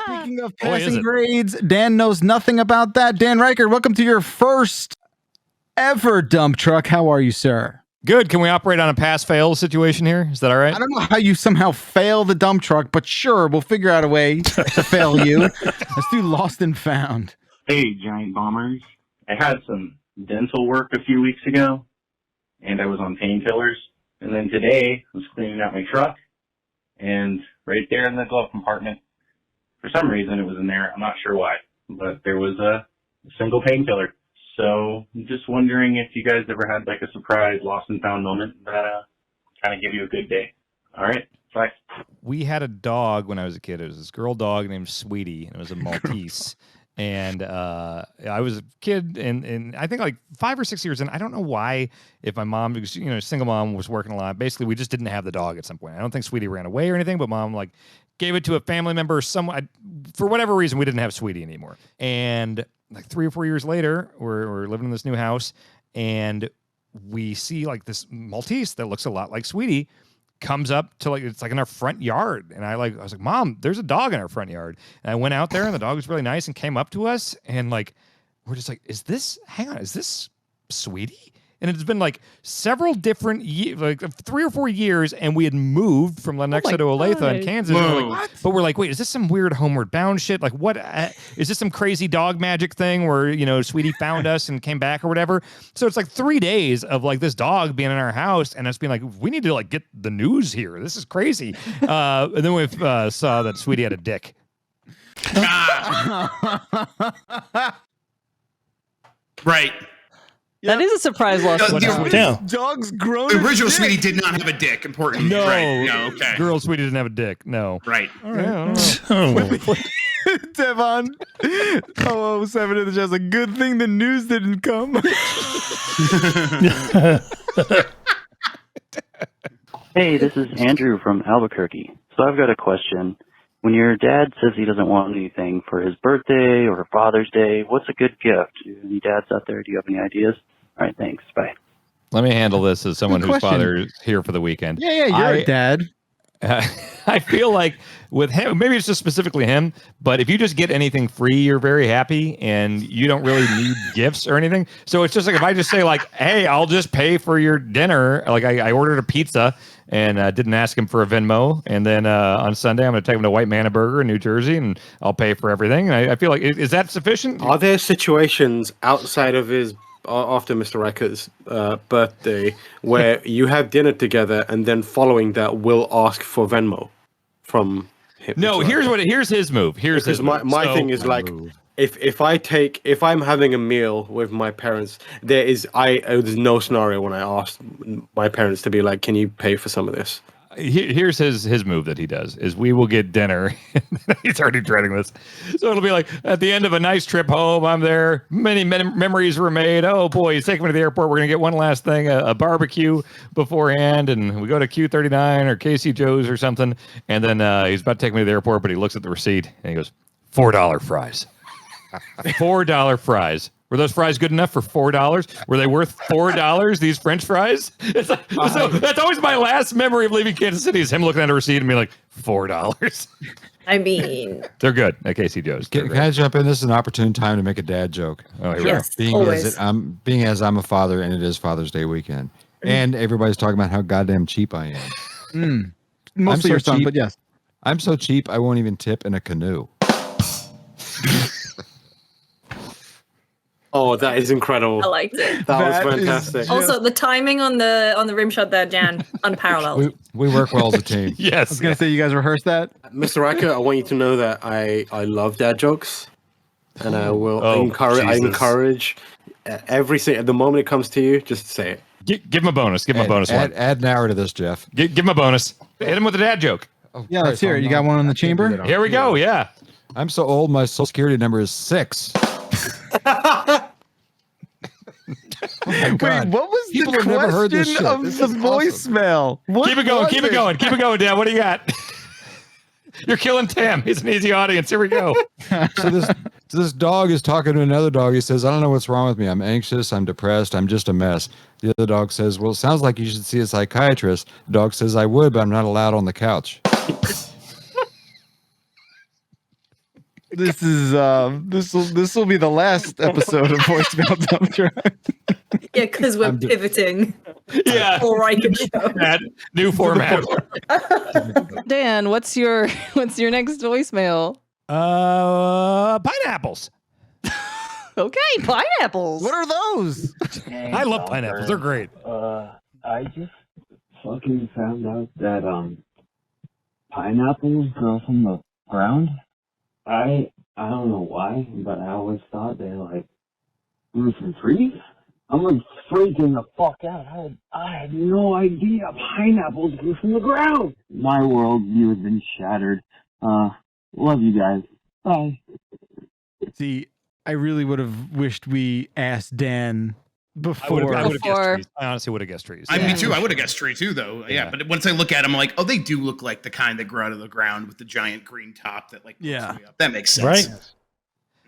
Speaking of passing grades, Dan knows nothing about that. Dan Reichert, welcome to your first ever dump truck. How are you, sir? Good. Can we operate on a pass-fail situation here? Is that all right? I don't know how you somehow fail the dump truck, but sure, we'll figure out a way to fail you. Let's do lost and found. Hey, Giant Bombers. I had some dental work a few weeks ago, and I was on painkillers. And then today, I was cleaning out my truck, and right there in the glove compartment, for some reason it was in there. I'm not sure why, but there was a single painkiller. So I'm just wondering if you guys ever had like a surprise lost and found moment that kind of give you a good day. All right, bye. We had a dog when I was a kid. It was this girl dog named Sweetie, and it was a Maltese. And I was a kid, and I think like 5 or 6 years in. I don't know why. If my mom, because single mom, was working a lot. Basically, we just didn't have the dog at some point. I don't think Sweetie ran away or anything, but mom like gave it to a family member or someone. For whatever reason, we didn't have Sweetie anymore. And like 3 or 4 years later, we're living in this new house, and we see like this Maltese that looks a lot like Sweetie comes up to it's like in our front yard. And I was like, Mom, there's a dog in our front yard. And I went out there, and the dog was really nice and came up to us, and like we're just like, is this Sweetie? And it's been like several different years, like 3 or 4 years, and we had moved from Lenexa to Olathe in Kansas. But we're like, wait, is this some weird Homeward Bound shit? Like, what is this some crazy dog magic thing where Sweetie found us and came back or whatever? So it's like 3 days of like this dog being in our house, and us being like, we need to like get the news here. This is crazy. And then we saw that Sweetie had a dick. Right. That is a surprise loss. Dog's grown. The original Sweetie did not have a dick. Important. No. Right. No. Okay. Girl Sweetie didn't have a dick. No. Right. All right. Devon 007 in the chat. A good thing the news didn't come. Hey, this is Andrew from Albuquerque. So I've got a question. When your dad says he doesn't want anything for his birthday or Father's Day, what's a good gift? Any dads out there? Do you have any ideas? All right, thanks. Bye. Let me handle this as someone whose father is here for the weekend. Yeah, you're a dad. I feel like with him, maybe it's just specifically him, but if you just get anything free, you're very happy, and you don't really need gifts or anything. So it's just like if I just say like, hey, I'll just pay for your dinner. Like I ordered a pizza and didn't ask him for a Venmo. And then on Sunday, I'm going to take him to White Manna Burger in New Jersey, and I'll pay for everything. And I feel like, is that sufficient? Are there situations outside of his after Mr. Reichert's birthday where you have dinner together and then following that will ask for Venmo from him? No, here's his move. My thing is like if I'm having a meal with my parents, there's no scenario when I ask my parents to be like, can you pay for some of this? Here's his move that he does is we will get dinner. He's already dreading this. So it'll be like at the end of a nice trip home, I'm there. Many memories were made. Oh boy, he's taking me to the airport. We're going to get one last thing, a barbecue beforehand. And we go to Q39 or Casey Joe's or something. And then he's about to take me to the airport, but he looks at the receipt and he goes, $4 fries. $4 fries. Were those fries good enough for $4? Were they worth $4? These French fries? It's like, so that's always my last memory of leaving Kansas City is him looking at a receipt and being like, $4. I mean, they're good at Casey Joe's. Can I jump in? This is an opportune time to make a dad joke. Oh, here we go. Being as I'm a father and it is Father's Day weekend, and everybody's talking about how goddamn cheap I am. Mostly your son, but yes. I'm so cheap I won't even tip in a canoe. Oh, that is incredible. I liked it. That was fantastic. Also, the timing on the rim shot there, Jan, unparalleled. We work well as a team. Yes. I was going to say, you guys rehearsed that? Mr. Reichert, I want you to know that I love dad jokes, and I will encourage everything. The moment it comes to you, just say it. Give him a bonus. Give him a bonus one. Add an hour to this, Jeff. Give him a bonus. Hit him with a dad joke. Oh, yeah, let's hear it. You got one in the chamber? Here we go. Yeah. I'm so old, my social security number is 6. Oh Wait, what was People the have never heard this question shit. of This the is voicemail? What Keep it going. was Keep it going. Keep it going, Dan. What do you got? You're killing Tim. He's an easy audience. Here we go. So this dog is talking to another dog. He says, I don't know what's wrong with me. I'm anxious. I'm depressed. I'm just a mess. The other dog says, well, it sounds like you should see a psychiatrist. The dog says, I would, but I'm not allowed on the couch. This is this will be the last episode of Voicemail Dump Truck. Yeah, because we're pivoting. Yeah. Full Riker show. That new format. Dan, what's your next voicemail? Pineapples. Okay, pineapples. What are those? I love pineapples. They're great. I just fucking found out that pineapples grow from the ground. I don't know why, but I always thought they like grew from trees. I'm like freaking the fuck out. I had no idea pineapples grew from the ground. My worldview has been shattered. Love you guys. Bye. See, I really would have wished we asked Dan before. I would have guessed trees. I honestly would have guessed trees. Me too. I would have guessed tree too, though. Yeah, but once I look at them, I'm like, oh, they do look like the kind that grow out of the ground with the giant green top that like. Yeah. Up. That makes sense. Right.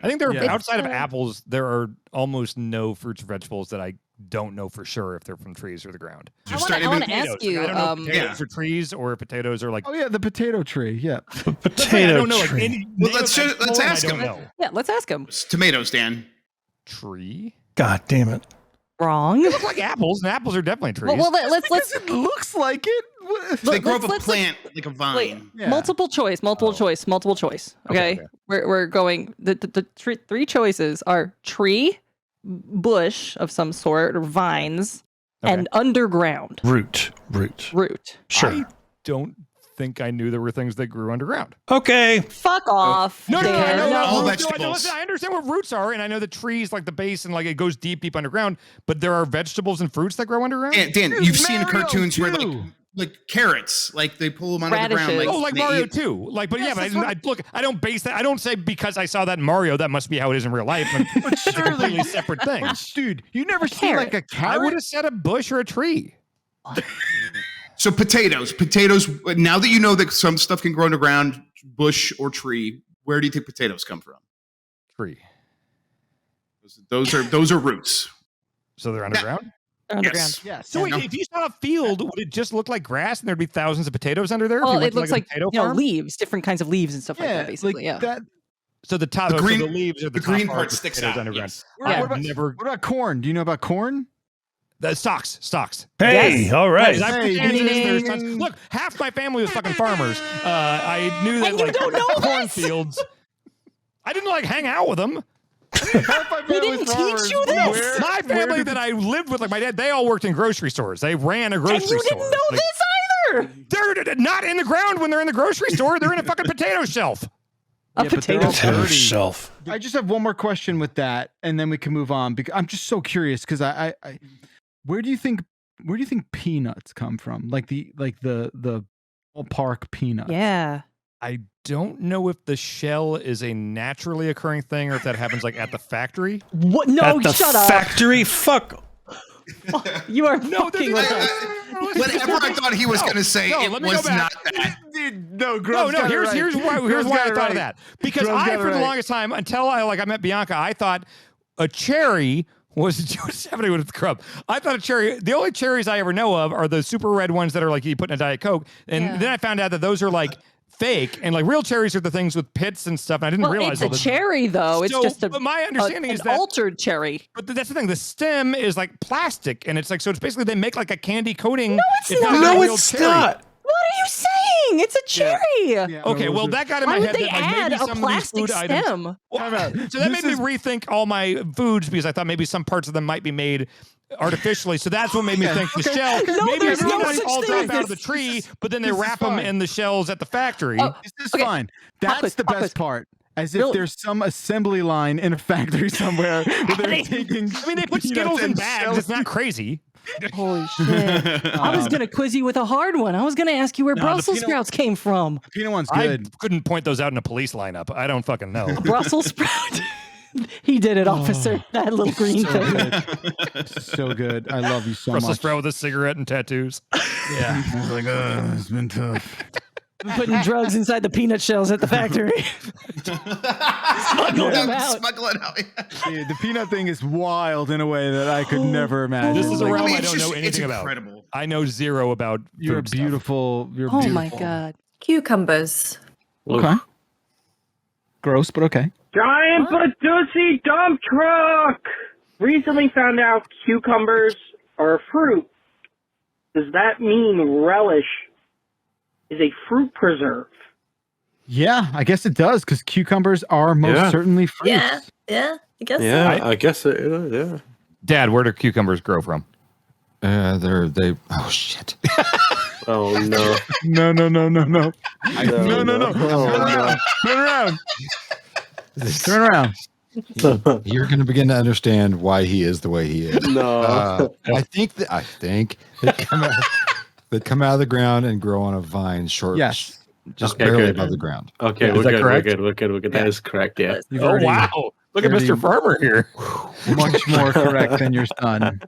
I think there are, Yeah. outside of apples, there are almost no fruits or vegetables that I don't know for sure if they're from trees or the ground. I want to ask you. I don't know if potatoes are trees or if potatoes are like. Oh yeah, the potato tree. Yeah. Potato I don't know, like, tree. any Well, name let's of just- let's vegetable, ask I don't him. know. Yeah, let's ask him. It's tomatoes, Dan. Tree? God damn it. Wrong. They look like apples, and apples are definitely trees. Well, let's Because it looks like it. They grow up a let's- plant like a vine. Wait, Yeah. multiple choice. Okay, we're going. The three choices are tree, bush of some sort, or vines, and underground Root. root. Sure. I don't think I knew there were things that grew underground. Okay. Fuck off. No, Dan. no. All Roots- vegetables. listen, I understand what roots are, and I know the trees like the base and like it goes deep underground. But there are vegetables and fruits that grow underground. Dan, Dude, you've seen Mario cartoons where too. like carrots, like they pull them out of the ground. Radishes. Like, Oh, like they Mario eat- too. Like, but Yes, yeah, but that's what- I look. I don't base that. I don't say because I saw that in Mario that must be how it is in real life. It's a completely separate thing. Dude, you never seen like a I carrot? would have said a bush or a tree. So potatoes. Now that you know that some stuff can grow underground, bush or tree, where do you think potatoes come from? Tree. Those are roots. So they're underground. Underground. Yes. So wait, if you saw a field, would it just look like grass and there'd be thousands of potatoes under there? If you Well, went it to, looks a like potato you know farm? leaves, different kinds of leaves and stuff like that. Basically, yeah. That, So the top, The so green- the leaves are the, the green top part the sticks potatoes out, underground. yes. Yeah. I've never. what about corn? Do you know about corn? The stocks. Hey, Yes. all right. Guys, I've Hey, Kansas, ding, there's ding, tons- ding. Look, half my family was fucking farmers. I knew that And you like don't know this? cornfields. I didn't like hang out with them. He didn't teach you this. My family that I lived with, like my dad, they all worked in grocery stores. They ran a grocery And you store. didn't know Like, this either. They're not in the ground when they're in the grocery store. They're in a fucking potato shelf. A Yeah, but they're potato. all Potato dirty. shelf. I just have one more question with that, and then we can move on. Because I'm just so curious. Because I where do you think peanuts come from? Like the ballpark peanut. Yeah. I don't know if the shell is a naturally occurring thing or if that happens like at the factory. What? No, At the shut up. factory? Fuck. You are No, fucking with us. Whatever I thought he was going to say, no, it let me go was back. not that. Dude, no, No, Grubb's got it here's right. here's why Grubb's I got it thought right. of that. Because Grubb's got it for the right. longest time, until I met Bianca, I thought a cherry was what's happening with the Grub. I thought a cherry, the only cherries I ever know of are the super red ones that are like you put in a Diet Coke. And Yeah. then I found out that those are like fake and like real cherries are the things with pits and stuff. And I didn't Well, realize it's a all this. cherry though. It's So, just but my understanding an is that altered cherry. But that's the thing. The stem is like plastic, and it's like so. It's basically they make like a candy coating. No, it's not. not. like a No, real it's cherry. not. What are you saying? It's a cherry. Yeah, Okay, no, well those are- that got in Why my would head they that like add maybe a some of these plastic food items. stem? Well, so that made me rethink all my foods because I thought maybe some parts of them might be made artificially. So that's what made me think the shell. No, maybe there's no peanuts such all thing drop as out of the this. tree, but then they this is wrap them fine. in the shells at the factory. Oh, This is okay. fine. That's quiz, the pop best quiz. part. As if Really? there's some assembly line in a factory somewhere where they're taking. I mean, they put peanuts Skittles in and bags. shells. It's not crazy. Holy shit. I was going to quiz you with a hard one. I was going to ask you where No, the Brussels peanut- sprouts came from. Peanut one's I good. couldn't point those out in a police lineup. I don't fucking know. Brussels sprout. He did it, officer. That little green So thing. good. So good. I love you so Brussels much. sprout with a cigarette and tattoos. Yeah. I was like, it's been tough. Putting drugs inside the peanut shells at the factory. Smuggling them out. Smuggle it out. Dude, the peanut thing is wild in a way that I could never imagine. This is a Like, realm I it's don't know just- it's anything about. incredible. I know zero about You're food stuff. beautiful. You're Oh beautiful. my God. Cucumbers. Okay. gross, but okay. Giant Badoosie dump truck! Recently found out cucumbers are a fruit. Does that mean relish is a fruit preserve? Yeah, I guess it does, because cucumbers are most certainly fruits. Yeah, I guess Yeah, so. I guess it is, yeah. Dad, where do cucumbers grow from? Oh shit. Oh no. No. No. Turn around. Turn around. You're going to begin to understand why he is the way he is. No. I think they come out of the ground and grow on a vine short. Yes. Just Okay, barely good. above the ground. Okay, Is we're that good, correct? we're good. That is correct, yeah. You've Oh, already- wow. Look at already- Mr. Farmer here. Much more correct than your son.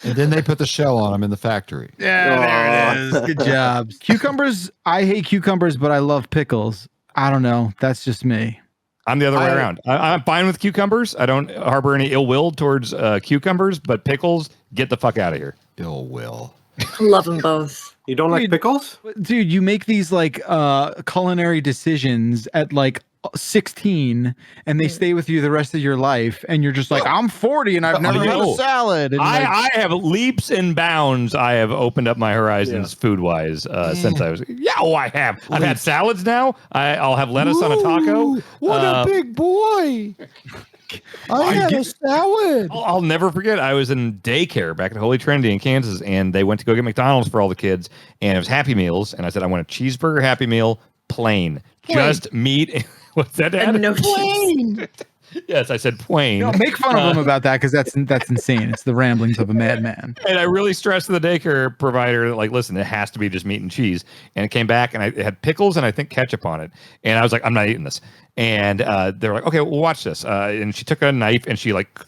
And then they put the shell on them in the factory. Yeah, there it is. Good job. Cucumbers, I hate cucumbers, but I love pickles. I don't know. That's just me. I'm the other way around. I'm fine with cucumbers. I don't harbor any ill will towards cucumbers, but pickles, get the fuck out of here. Ill will. Love them both. You don't like pickles? Dude, you make these like culinary decisions at like 16 and they stay with you the rest of your life and you're just like, I'm 40 and I've never had a salad. And I have leaps and bounds. I have opened up my horizons food wise since I was. Yeah, I have. I've had salads now. I'll have lettuce on a taco. What a big boy. I had a salad. I'll never forget. I was in daycare back at Holy Trinity in Kansas, and they went to go get McDonald's for all the kids, and it was Happy Meals, and I said I want a cheeseburger Happy Meal, plain. Just meat. What's that, Dad? And no cheese. Yes, I said plain. No, make fun of him about that because that's insane. It's the ramblings of a madman. And I really stressed to the daycare provider that, like, listen, it has to be just meat and cheese. And it came back, and it had pickles and I think ketchup on it. And I was like, I'm not eating this. And they're like, okay, well, watch this. And she took a knife and she like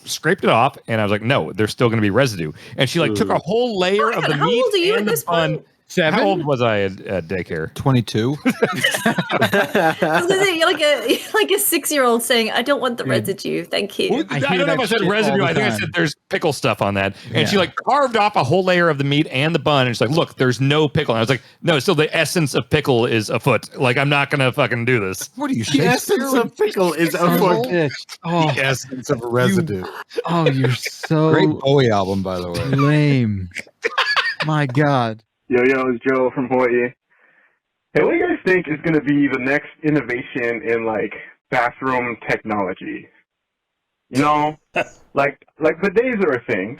scraped it off. And I was like, no, there's still going to be residue. And she took a whole layer of the How meat old are you and at this the bun. point? 7? How old was I at daycare? 22. I was gonna say, you're like a 6-year-old saying, "I don't want the residue, thank you." I don't know if I said residue. I think I said there's pickle stuff on that. And she like carved off a whole layer of the meat and the bun. And she's like, look, there's no pickle. And I was like, no, still the essence of pickle is afoot. Like, I'm not going to fucking do this. What are you, The essence of pickle is afoot. Oh, The essence of residue. you're so Great Bowie album, by the way. lame. My God. Yo, it's Joe from Hawaii. Hey, what do you guys think is going to be the next innovation in, like, bathroom technology? You know, like bidets are a thing,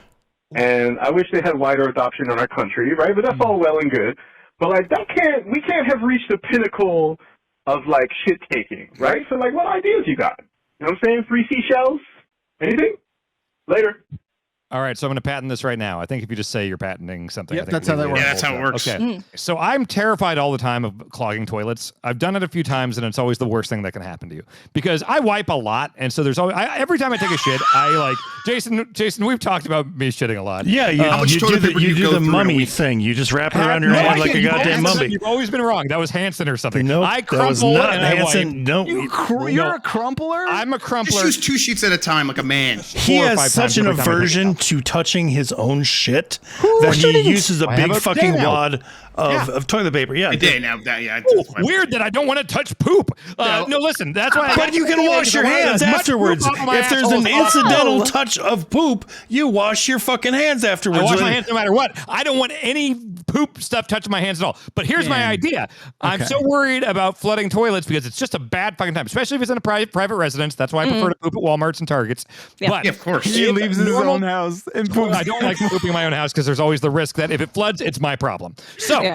and I wish they had wider adoption in our country, right? But that's all well and good. But, like, we can't have reached the pinnacle of, like, shit-taking, right? So, like, what ideas you got? You know what I'm saying? 3 seashells? Anything? Later. All right, so I'm going to patent this right now. I think if you just say you're patenting something, Yep, I think that's how that works. Yeah, that's how it works. Okay, so I'm terrified all the time of clogging toilets. I've done it a few times, and it's always the worst thing that can happen to you because I wipe a lot, and so there's always every time I take a shit, I like Jason. We've talked about me shitting a lot. Yeah, you do the mummy thing. You just wrap it around your head like a goddamn mummy. You've always been wrong. That was Hanson or something. No, I that was crumple not and I Hanson. wipe. No, You're a crumpler? I'm a crumpler. Just use 2 sheets at a time like a man. He 4 or has 5 such times an every time I aversion take it to touching his own shit that he uses a I big have a fucking day now. wad of toilet paper. Yeah, I did now. Yeah. Weird that I don't want to touch poop. No, listen, that's why. But you can wash your hands afterwards. If there's an incidental touch of poop, you wash your fucking hands afterwards. I wash my hands no matter what. I don't want any poop stuff touching my hands at all. But here's my idea. I'm so worried about flooding toilets because it's just a bad fucking time, especially if it's in a private residence. That's why I prefer to poop at Walmarts and Targets. Yeah. But Yeah, of course. He leaves in his own house and poops. I don't like pooping in my own house because there's always the risk that if it floods, it's my problem. So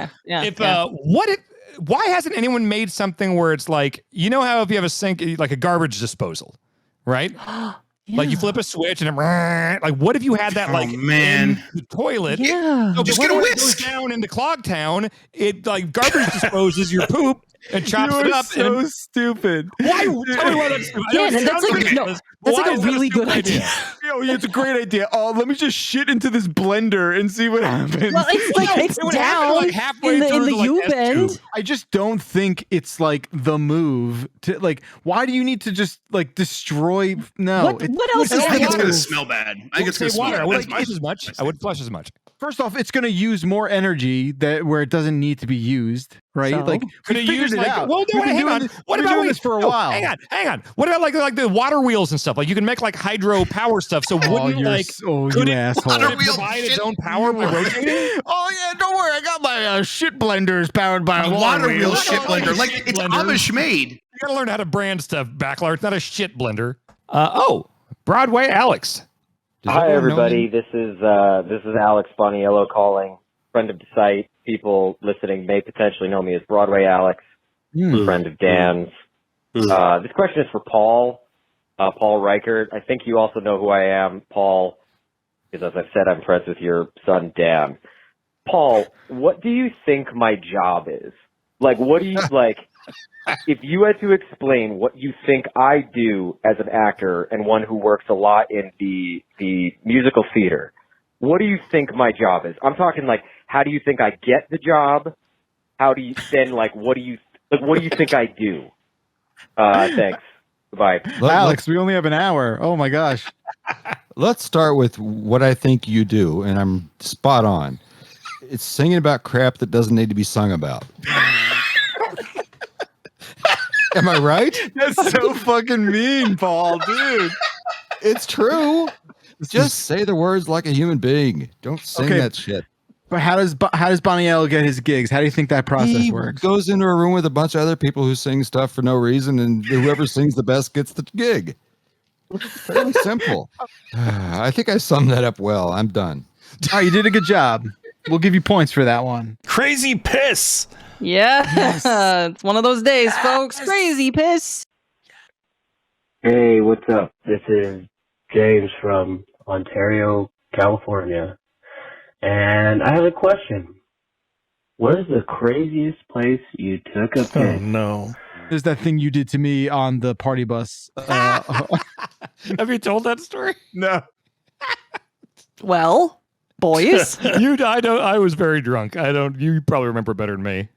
why hasn't anyone made something where it's like, you know how if you have a sink, like a garbage disposal, right? Like you flip a switch and it, like what if you had that in the toilet? Yeah. So Just before get a it whisk. goes down into Clogtown, it like garbage disposes your poop and chops it up. So and stupid. why? Tell me why that's stupid. I know Yeah, it that's sounds like ridiculous, but that's why like a is that really good stupid idea. Yo, it's a great idea. Oh, let me just shit into this blender and see what happens. Well, it's like it's it would happen, down like, halfway in the through the, like, U S bend. tube. I just don't think it's like the move to like. Why do you need to just like destroy? No. What else I is think it's the gonna move? smell bad. I think it's Say gonna smell water. I bad. wouldn't That's flush as much. I would flush as much. First off, it's going to use more energy where it doesn't need to be used. right? So? Like Could we it figured use it like out. well, no, We've been hang doing on. this- What we've been about doing this for a no, while? Hang on. What about like the water wheels and stuff? Like you can make like hydro power stuff. So wouldn't you're like oh, could you it, asshole. could it provide its own power by rotating? Oh yeah, don't worry. I got my shit blenders powered by A water wheel shit blender. Like it's blender. Amish made. You gotta learn how to brand stuff, Backlar. It's not a shit blender. Broadway Alex. Does Hi, everyone know everybody. him? This is Alex Boniello calling, friend of the site. People listening may potentially know me as Broadway Alex, friend of Dan's. This question is for Paul, Paul Reichert. I think you also know who I am, Paul, because as I've said, I'm friends with your son, Dan. Paul, what do you think my job is? Like, what do you like? If you had to explain what you think I do as an actor and one who works a lot in the musical theater, what do you think my job is? I'm talking like, how do you think I get the job? How do you then like, what do you think I do? Thanks. Goodbye. Alex, we only have an hour. Oh my gosh. Let's start with what I think you do, and I'm spot on. It's singing about crap that doesn't need to be sung about. Am I right? That's so fucking mean, Paul, dude. It's true. Just say the words like a human being. Don't sing Okay. that shit. But how does Boniello get his gigs? How do you think that process He works? goes into a room with a bunch of other people who sing stuff for no reason, and whoever sings the best gets the gig. It's fairly simple. I think I summed that up well. I'm done. Oh, you did a good job. We'll give you points for that one. Crazy piss. Yeah, it's one of those days, folks. Crazy piss. Hey, what's up? This is James from Ontario, California. And I have a question. What is the craziest place you took a piss? Oh, no. There's that thing you did to me on the party bus. Have you told that story? No. Well, boys. I was very drunk. You probably remember better than me.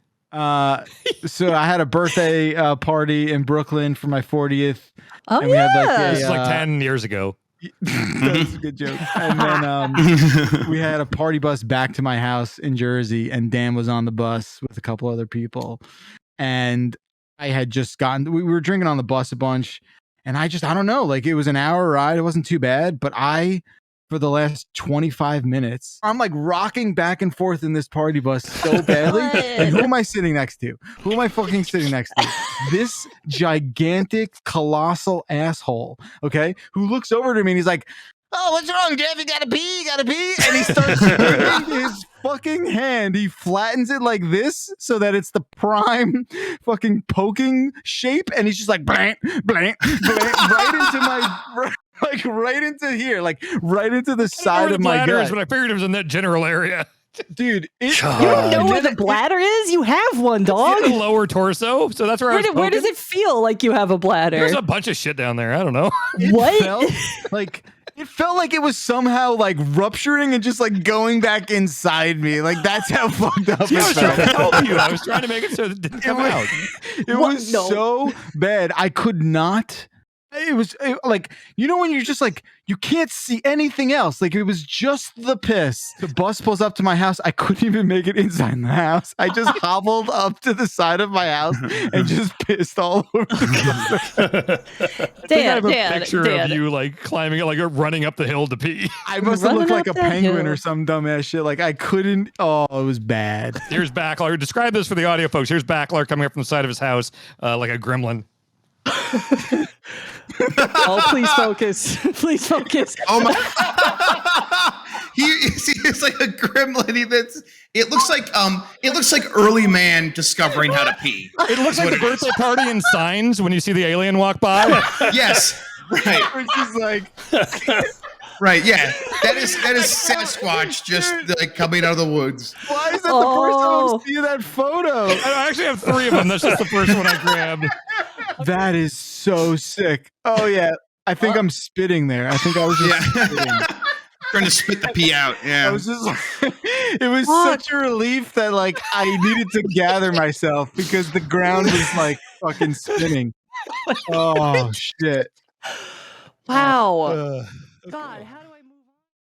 So I had a birthday party in Brooklyn for my 40th. Oh, and we had This is like 10 years ago. That's a good joke. And then we had a party bus back to my house in Jersey, and Dan was on the bus with a couple other people. And I had just we were drinking on the bus a bunch, and I don't know, like it was an hour ride. It wasn't too bad, but for the last 25 minutes, I'm like rocking back and forth in this party bus so badly. And who am I sitting next to? Who am I fucking sitting next to? This gigantic, colossal asshole, okay, who looks over to me and he's like, "Oh, what's wrong, Jeff? You gotta pee, you gotta pee." And he starts swinging his fucking hand. He flattens it like this so that it's the prime fucking poking shape. And he's just like, blank, blank, blank, right into my... Like right into here, like right into the side of my gut. But I figured it was in that general area. Dude, you don't know where the bladder is? You have one, dog. It's in the lower torso, so that's where Where does it feel like you have a bladder? There's a bunch of shit down there. I don't know. It felt like it was somehow like rupturing and just like going back inside me. Like that's how fucked up See, I it was trying to felt. help you. I was trying to make it so it didn't come out. It was so bad. I could not. It was like, you know, when you're just like, you can't see anything else. Like, it was just the piss. The bus pulls up to my house. I couldn't even make it inside the house. I just hobbled up to the side of my house and just pissed all over the I have a picture of you like climbing it, like running up the hill to pee. I must have looked like a penguin or some dumbass shit. Like, I couldn't. Oh, it was bad. Here's Backlar. Describe this for the audio folks. Here's Backlar coming up from the side of his house like a gremlin. Oh, please focus. Please focus. Oh my! He's like a gremlin. It looks like early man discovering how to pee. It looks like the birthday party in Signs when you see the alien walk by. Yes, right. Which is like, right, yeah. That is Sasquatch just like coming out of the woods. why is that the first time I'm seeing that photo? I actually have 3 of them. That's just the first one I grabbed. That is so sick. Oh yeah, I think I'm spitting there. I think I was just spitting. Trying to spit the pee out. Yeah. I was just it was such a relief that like I needed to gather myself because the ground was like fucking spinning. Oh shit. Wow. God, how